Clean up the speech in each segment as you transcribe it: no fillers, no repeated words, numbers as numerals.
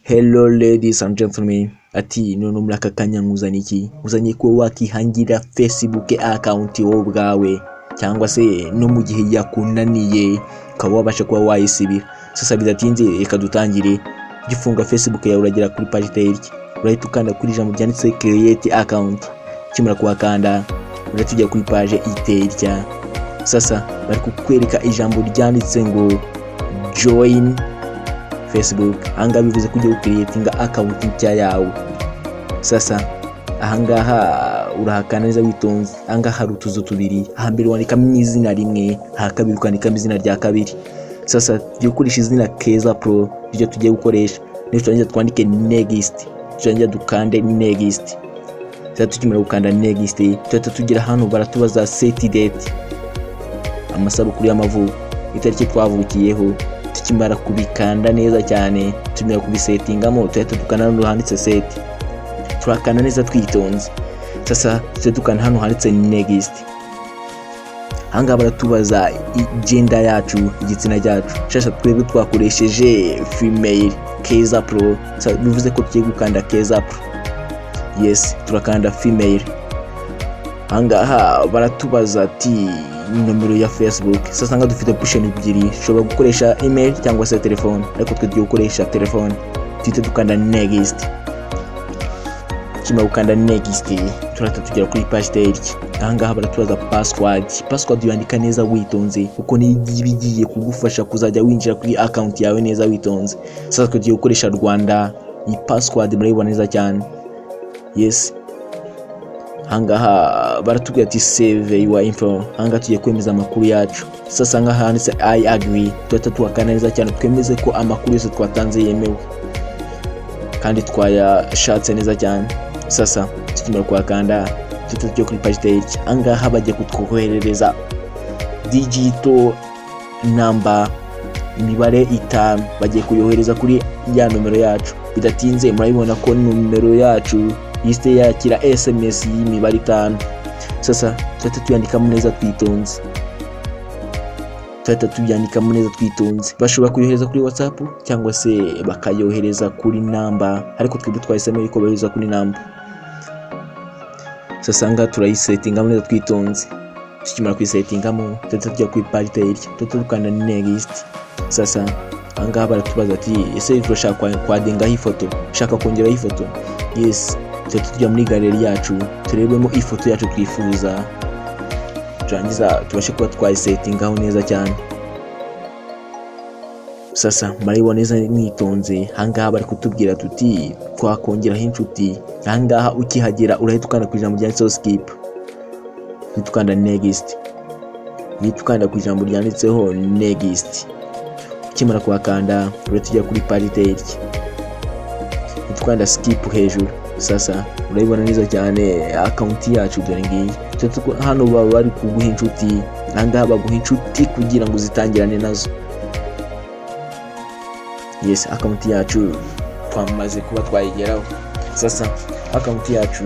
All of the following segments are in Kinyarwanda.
Hello ladies and gentlemen, ati none muri aka kanya nkuzanye iki? Uzanye ko wakihangira Facebook account wowe ubwawe cyangwa se no mu gihe yakunaniye ukaba wabasha kuba wayisibira. Sasa bidatinze reka dutangire. Gifunga Facebook yawe uragera kuri page tail, urahita ukanda kuri ijambo ryanditse create account. Kimara kuhakanda urahita ujya kuri page itail. Sasa bari kukwereka ijambo ryanditse ngo join Facebook. Ahangaha bivuze kujya ucreatinga account nshya yawe. Sasa ahangaha urahakana neza witonze. Ahangaha hari utuzu tubiri, ahambere wandikamo izina rimwe, ahakabiri ukandikamo izina rya kabiri. Sasa tugiye gukoresha izina Keza Pro, iryo tugiye gukoresha. Niturangiza twandike next, turangiza dukande next. Sasa tukimara gukanda next, tuhita tugira hano baratubaza set date, amasabukuru y'amavuko, itariki twavukiyeho. Tukimara kubikanda neza cyane, tumira kubisetingamo, tuhita dukanda hano handitse set. Turakanda neza twitonze. Sasa dukanda hano handitse next. Hanga baratubaza gender yacu, igitsina cyacu. Shasha twebwe twakoresheje female Keza Pro. Sasa bivuze ko tugiye gukanda Keza Pro. Yes, turakanda female. Hangaha baratubaza ati nomero ya Facebook. Sasa nga dufite option ebyiri, ushobora gukoresha email cyangwa se telefone, ariko twe tugiye gukoresha telefone. Tuhita dukanda next. Kimara gukanda next, turahita tugera kuri page tail. Ahangaha baratubaza password yandika neza witonze, kuko ni bigiye kugufasha kuzajya winjira kuri account yawe neza witonze. Sasa twe tugiye gukoresha Rwanda. Iyi password murayibona neza cyane. Yes, hangaha baratubwira ati save your info. Hanga tugiye kwemeza amakuru yacu. Sasa ngaha handitse I agree, tuhita tuhakana neza cyane twemeze ko amakuru yose twatanze yemewe kandi twayashatse neza cyane. Sasa tukimara kuhakanda tuhita tujya kuri page tail. Hangaha bagiye kutwoherereza digital number, imibare 5 bagiye kuyohereza kuri ya nomero yacu. Bidatinze murabibona ko nomero yacu yiste yakira SMS y'imibare 5. Sasa tuhita tuyandikamo neza twitonze. Bashobora kuyohereza kuri WhatsApp cyangwa se bakayohereza kuri number, ariko twebwe twahisemo yuko bayohereza kuri number. Sasa nga turayisetingamo neza twitonze. Tukimara kuyisetingamo tuhita tujya kuri page tail, tuhita dukanda next. Sasa ahangaha baratubaza ati ese turashaka kwadingaho ifoto, ushaka kongeraho ifoto? Yes, tuhita tujya muri galeri yacu turebemo ifoto yacu twifuza, turangiza tubashe kuba twayisetingaho neza cyane. Sasa maribona neza mwitonze. Ahangaha bari kutubwira tuti twakongeraho inshuti. Ahangaha ukihagera urahita ukanda ku ijambo ryanditseho skip, tukanda next. Tukanda ku ijambo ryanditseho next. Ukimara kuhakanda urahita ujya kuri page tail, tukanda skip hejuru. Sasa urayibona neza cyane account yacu dore ngiyi. Hano baba bari kuguha inshuti. Ahangaha baguha inshuti kugira ngo zitangirane nazo. Yes, account yacu twamaze kuba twayigeraho. Sasa account yacu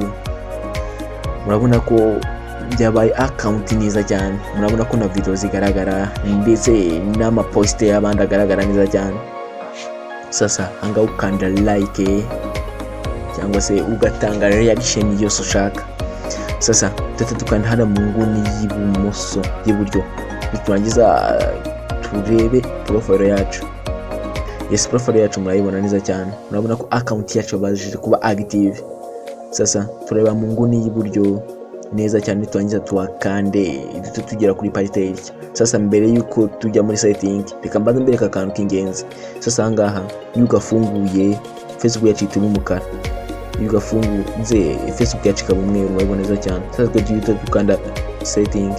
murabona ko byabaye account neza cyane. Murabona ko na video zigaragara ndetse n'amapost y'abandi agaragara neza cyane. Sasa hanga ukanda like cyangwa se ugatanga reaction yose ushaka. Sasa tuhita dukanda hano mu nguni y'ibumoso y'iburyo. Turangiza turebe profile yacu. Yes, profile yacu murayibona neza cyane. Murabona ko account yacu baje kuba active. Sasa tureba mu nguni y'iburyo neza cyane, turangiza tuwakande tugera kuri page tail. Sasa mbere yuko tujya muri setting, reka mbanze mbere akantu k'ingenzi. Sasa ahangaha iyo ugafunguye Facebook yacu ituma umukara, iyo ugafunguye Facebook yacu ikaba umweru, murabibona neza cyane. Sasa tuhita dukanda setting.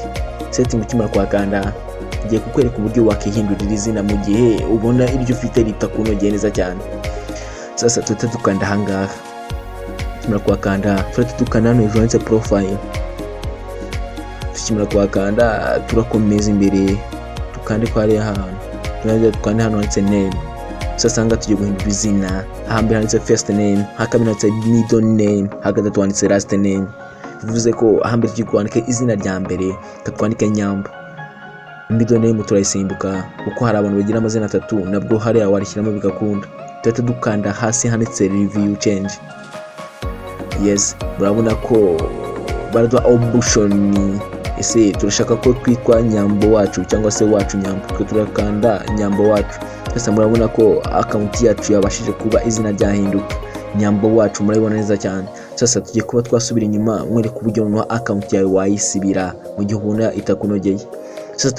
Ukimara kuhakanda ngiye kukwereka uburyo wakihindurira izina mu gihe ubona iryo ufite ritakunogeye neza cyane. Sasa tuhita dukanda ahangaha. Tukimara kuhakanda tuhita dukanda hano hejuru handitse profile. Tukimara kuhakanda turakomeza imbere, tukande kwa hariya hantu, turangiza dukande hano handitse name. Sasa nga tugiye guhindura izina. Ahambere handitse first name, hakabiri handitse middle name, hagatatu handitse last name. Bivuze ko ahambere tugiye kwandika izina rya mbere katwandike Nyamba. Middle name turayisimbuka kuko hari abantu bagira amazina 3, nabwo hariya warishyiramo bigakunda. tuhita dukanda hasi handitse review change. Yes, murabona ko baraduha option, ese turashaka ko twitwa Nyambo wacu cyangwa se wacu Nyambo, twe turakanda Nyambo wacu. Sasa murabona ko account yacu yabashije kuba izina ryahinduka Nyambo wacu, murabibona neza cyane. Sasa tugiye kuba twasubira inyuma mwereka uburyo no account yawe wayisibira mu gihe ubona itakunogeye. Sasa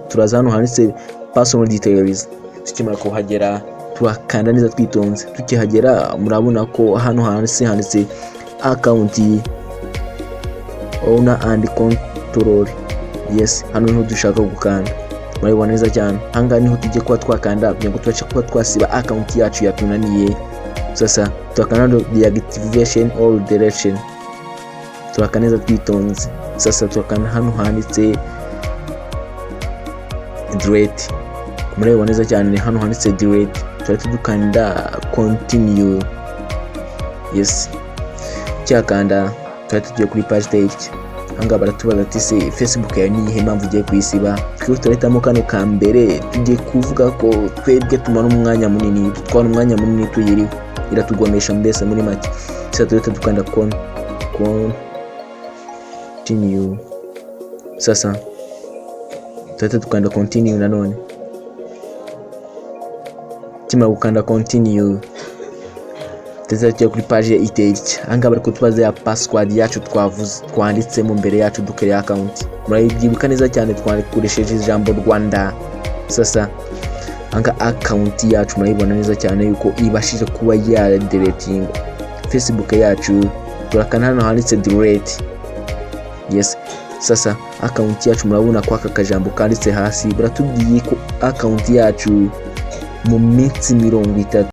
turaza hano handitse personal details. Tukimara kuhagera turakanda neza twitonze. Tukihagera murabona ko hano handitse account owner and control. Yes, hano niho dushaka gukanda, murabibona neza cyane. Hanga niho tugiye kuba twakanda kugira ngo tubashe kuba twasiba account yacu yatunaniye. Sasa turakanda deactivation or deletion, turakanda neza twitonze. Sasa turakanda hano handitse delete, murabibona neza cyane. Hano handitse delete, turahita dukanda continue. Yes, cyakanda turahita tugiye kuri page stage. Hanga baratubaza ati se Facebook yawe ni ihe mpamvu ugiye kuyisiba. Twe turahitamo kano ka mbere, tugiye kuvuga ko twebwe tumara umwanya munini, dutwara umwanya munini tuyiriho, iratugomesha mbese muri make. Sasa turahita dukanda continue. Sasa turahita dukanda continue nanone. Kimara gukanda continue tuzajya kuri page ya e-tech. Hanga bari kutubaza ya password yacu twanditse mu mbere yacu dukere account, murabyibuka neza cyane twakoresheje ijambo Rwanda. Sasa hanga account yacu murayibona neza cyane yuko ibashije kuba ya deleting Facebook yacu. Turakana hano handitse delete. Yes, sasa account yacu murabona ko aka kajambo kanditse hasi baratubwiye ko account yacu mu minsi 30